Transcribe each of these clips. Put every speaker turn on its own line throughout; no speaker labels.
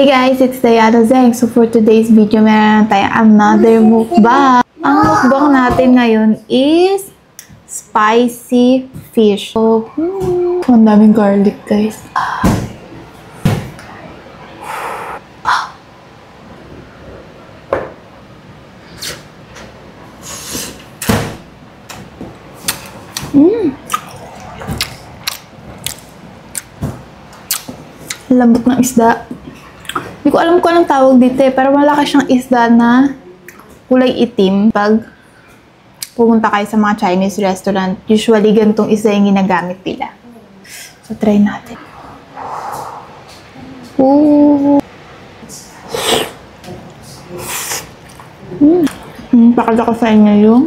Hey guys, it's Diana Zeng. So for today's video, meron tayong another mukbang. Ang mukbang natin ngayon is spicy fish. So, ang daming garlic guys. Lambot ng isda. Hindi ko alam kung anong tawag dito pero malaki siyang isda na kulay itim. Pag pumunta kayo sa mga Chinese restaurant, usually ganitong isda yung ginagamit nila. So, try natin. Ooh! Pakita ko sa inyo yung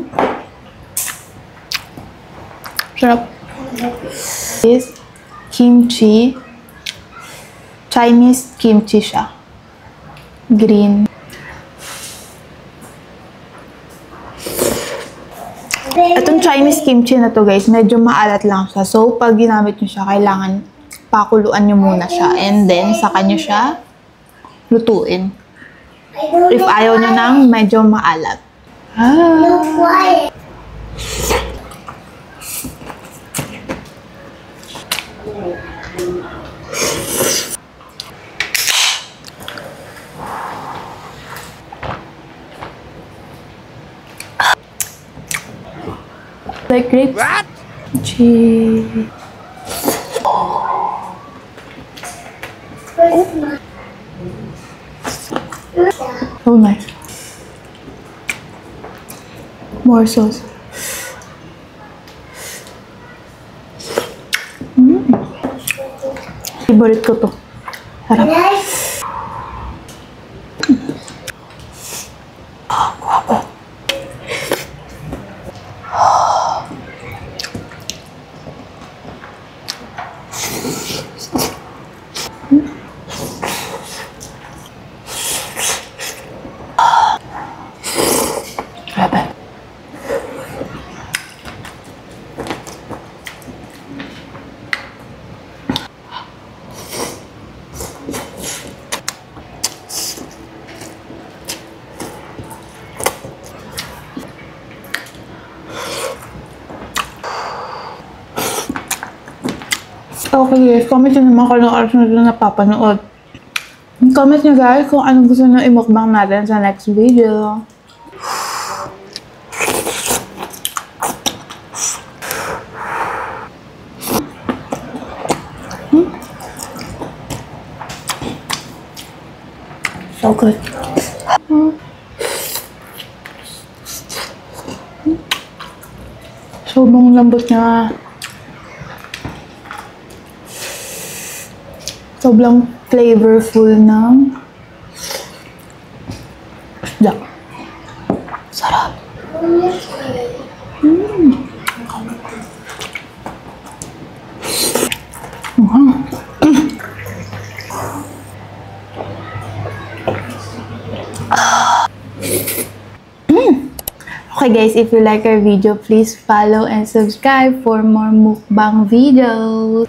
sarap. This kimchi. Chinese kimchi siya. Green. Itong Chinese kimchi na to guys, medyo maalat lang siya. So, pag ginamit nyo siya, kailangan pakuluan nyo muna siya. And then, saka nyo siya lutuin. If ayaw nyo ng medyo maalat. Like grapes. What? Cheese. Oh, nice. More sauce. Favorite ko to. Harap. Guwapo. Grabe. Okay guys, comment nyo naman kung anong oras na napapanood. Comment nyo guys kung anong gusto nyo i-mukbang natin sa next video. So good. Sobrang lambot niya. Sobrang flavorful ng isda. Sarap. Okay guys, if you like our video, please follow and subscribe for more mukbang videos.